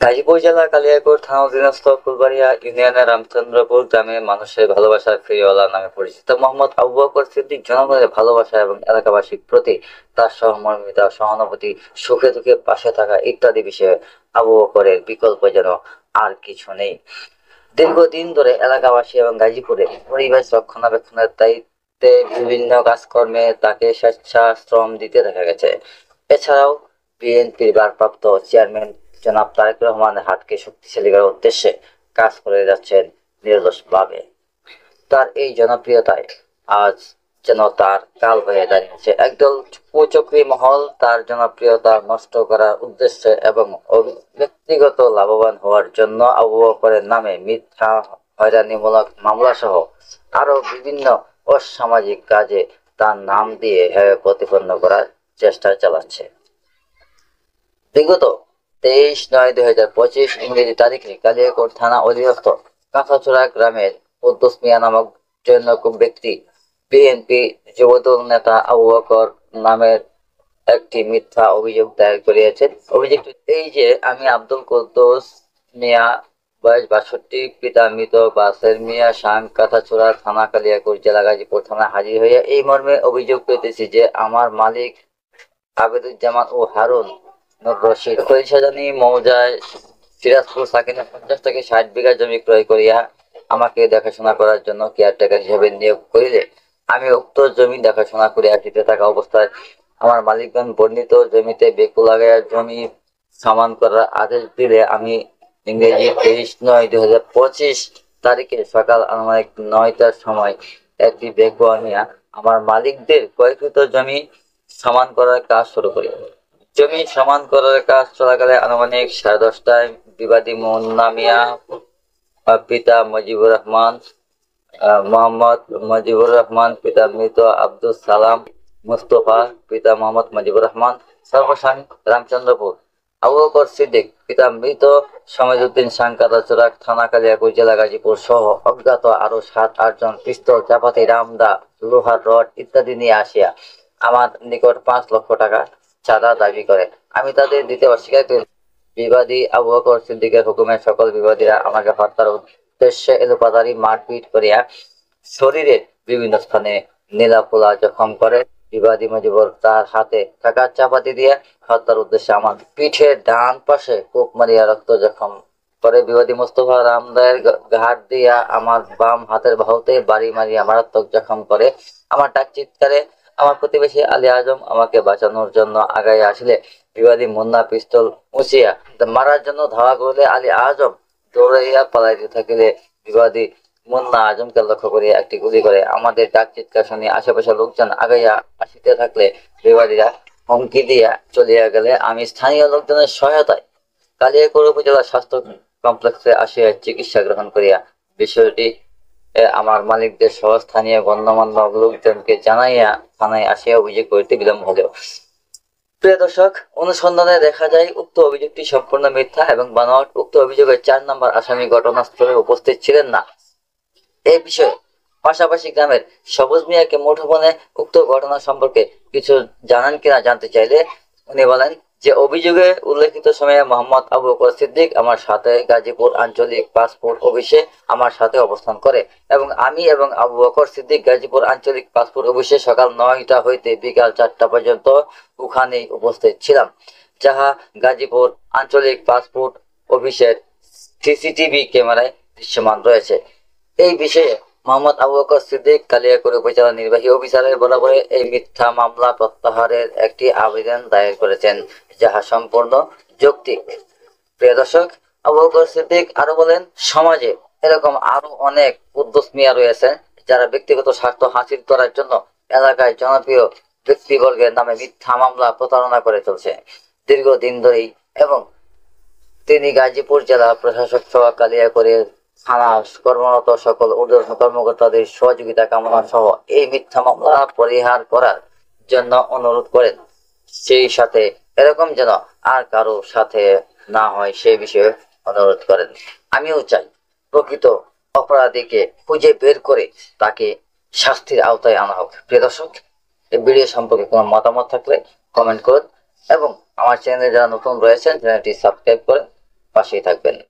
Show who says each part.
Speaker 1: গাজীপুর জেলার কালিয়াকৈর থানা অধীনস্থ ফুলবাড়িয়া ইউনিয়নের রামচন্দ্রপুর গ্রামে মানুষের ভালোবাসার ফেরিওয়ালা নামে পরিচিত মোহাম্মদ আবু বকর সিদ্দিক জনগণের ভালোবাসা এবং এলাকাবাসীর প্রতি তার সহমর্মিতা, সহানুভূতি, সুখে দুঃখে পাশে থাকা ইত্যাদি বিষয়ে আবু বকরের বিকল্প যেন আর কিছু নেই। দীর্ঘদিন ধরে এলাকাবাসী এবং গাজীপুরে পরিবেশ রক্ষণাবেক্ষণের দায়িত্বে বিভিন্ন কাজকর্মে তাকে স্বেচ্ছাশ্রম দিতে দেখা গেছে। এছাড়াও বিএনপির ভারপ্রাপ্ত চেয়ারম্যান জনাব তারেক রহমানের হাতকে শক্তিশালী করার উদ্দেশ্যে কাজ করে যাচ্ছেন নিরলসভাবে। তার এই জনপ্রিয়তায় আজ যেন তার কাল হয়ে দাঁড়িয়েছে। একদল কুচক্রী মহল তার জনপ্রিয়তা নষ্ট করার উদ্দেশ্যে এবং ব্যক্তিগত লাভবান হওয়ার জন্য আবু বকরের নামে মিথ্যা, হয়রানিমূলক মামলা সহ আরো বিভিন্ন অসামাজিক কাজে তার নাম দিয়ে প্রতিপন্ন করার চেষ্টা চালাচ্ছে। বিগত 23/9/2025 ইংরেজি তারিখে কালিয়াকৈর থানা অধীনস্থ কাঁচাচোরা গ্রামের কুদ্দুস মিয়া নামক জনৈক ব্যক্তি বিএনপি যুবদল নেতা আবু বকর নামের একটি মিথ্যা অভিযোগ দায়ের করিয়েছেন। অভিযোগটি এই যে, আমি আব্দুল কুদ্দুস মিয়া, বয়স 62, পিতা মৃত বাসের মিয়া, শাং, কাঁচাচোরা থানা, কালিয়াকৈর জেলা, গাজীপুর থানায় হাজির হইয়া এই মর্মে অভিযোগ করিতেছি যে, আমার মালিক আবেদুজ্জামান ও হারুন রশিদ খলিশাজানি মৌজায় সিরাজপুর সাকিনা 50 থেকে 60 বিঘা জমি ক্রয় করিয়া আমাকে দেখাশোনা করার জন্য কেয়ারটেকার হিসেবে নিয়োগ করিলে আমি উক্ত জমি দেখাশোনা করিয়া দিতে থাকা অবস্থায় আমার মালিকগণ বর্ণিত জমিতে বেকু লাগাইয়া জমি সমান করার আদেশ দিলে আমি ইংরেজি 23/9/2025 তারিখে সকাল আনুমানিক 9টার সময় একটি বেকু আনিয়া আমার মালিকদের ক্রয়কৃত জমি সমান করার কাজ শুরু করি। জমি সমান করার কাজ চলাকালে আনুমানিক 10:30টায় বিবাদী মুন্না মিয়া, পিতা মুজিবুর রহমান, মোহাম্মদ মুজিবুর রহমান, পিতা মৃত আব্দুল সালাম মুস্তফা, পিতা মোহাম্মদ মুজিবুর রহমান, সর্বসান রামচন্দ্রপুর, আবু বকর সিদ্দিক, পিতা মৃত সমাজউদ্দিন শাহ, কাঁচাচোরা থানা, কালিয়াকৈর জেলা, গাজীপুর সহ অজ্ঞাত আরো 7-8 জন পিস্তল, চাপাতি, রামদা, লোহার রড ইত্যাদি নিয়ে আসিয়া আমার নিকট 5 লক্ষ টাকা চাঁদা দাবি করে। আমি তাদের দিতে অস্বীকার করি। বিবাদী আবু বকর সিদ্দিকের হুকুমে সকল বিবাদীরা আমাকে হত্যার উদ্দেশ্যে এলোপাতাড়ি মারপিট করিয়া শরীরের বিভিন্ন স্থানে নীলাপোলা জখম করে। বিবাদী মুজিবুর তার হাতে টাকার চাপাতি দিয়ে হত্যার উদ্দেশ্যে আমার পিঠের ডান পাশে কোপ মারিয়া রক্ত জখম করে। বিবাদী মোস্তফা রামদায়ের ঘাট দিয়া আমার বাম হাতের বাহুতে বাড়ি মারিয়া মারাত্মক জখম করে। আমার ডাক চিৎকারে আমার প্রতিবেশী আলী আজম আমাকে বাঁচানোর জন্য আগায় আসলে বিবাদী মুন্না পিস্তল উঁচিয়া মারার জন্য ধাওয়া করলে আলী আজম দৌড়াইয়া পালাইতে থাকিলে বিবাদী মুন্না আজমকে লক্ষ্য করিয়া একটি গুলি করে। আমাদের ডাক চিৎকার শুনে আশেপাশের লোকজন আগাইয়া আসিতে থাকলে বিবাদীরা হুমকি দিয়া চলিয়া গেলে আমি স্থানীয় লোকজনের সহায়তায় কালিয়াকৈর উপজেলা স্বাস্থ্য কমপ্লেক্সে আসিয়া চিকিৎসা গ্রহণ করিয়া বিষয়টি আমার মালিকদের সহ স্থানীয় গণ্যমান্য লোকজনকে জানাইয়া থানায় আসিয়া অভিযোগ করিতে বিলম্ব হলেও, প্রিয় দর্শক, অনুসন্ধানে দেখা যায় উক্ত অভিযোগটি সম্পূর্ণ মিথ্যা এবং বানোয়াট। উক্ত অভিযোগের 4 নম্বর আসামি ঘটনাস্থলে উপস্থিত ছিলেন না। এই বিষয়ে পাশাপাশি গ্রামের সবুজ মিয়াকে মুঠোফোনে উক্ত ঘটনা সম্পর্কে কিছু জানেন কিনা জানতে চাইলে উনি বলেন যে, অভিযোগে উল্লেখিত সময়ে মোহাম্মদ আবু বকর সিদ্দিক আমার সাথে গাজীপুর আঞ্চলিক পাসপোর্ট অফিসে আমার সাথে অবস্থান করে এবং আমি এবং আবু বকর সিদ্দিক গাজীপুর আঞ্চলিক পাসপোর্ট অফিসে সকাল 9টা হইতে বিকাল 4টা পর্যন্ত ওখানেই উপস্থিত ছিলাম, যাহা গাজীপুর আঞ্চলিক পাসপোর্ট অফিসের সিসিটিভি ক্যামেরায় দৃশ্যমান রয়েছে। এই বিষয়ে মোহাম্মদ আবু বকর সিদ্দিক কালিয়াকৈর উপজেলা নির্বাহী অফিসারের বরাবরে এই মিথ্যা মামলা প্রত্যাহারের একটি আবেদন দায়ের করেছেন, যাহা সম্পূর্ণ যৌক্তিক। প্রিয় দর্শক, আবু বকর সিদ্দিক আরো বলেন, সমাজে এরকম আরো অনেক কুদ্দুস মিয়া রয়েছে যারা ব্যক্তিগত স্বার্থ হাসিল করার জন্য এলাকায় জনপ্রিয় ব্যক্তিবর্গের নামে মিথ্যা মামলা প্রতারণা করে চলছে দীর্ঘদিন ধরেই, এবং তিনি গাজীপুর জেলা প্রশাসক সহ কালিয়াকৈর থানা কর্মরত সকল ঊর্ধ্বতন কর্মকর্তাদের সহযোগিতা কামনা সহ এই মিথ্যা মামলা পরিহার করার জন্য অনুরোধ করেন। সেই সাথে এরকম যেন আর কারো সাথে না হয় সেই বিষয়ে অনুরোধ করেন। আমিও চাই প্রকৃত অপরাধীকে খুঁজে বের করে তাকে শাস্তির আওতায় আনা হোক। প্রিয় দর্শক, এই ভিডিও সম্পর্কে কোনো মতামত থাকলে কমেন্ট করুন এবং আমার চ্যানেলে যারা নতুন রয়েছেন চ্যানেলটি সাবস্ক্রাইব করেন। পাশেই থাকবেন।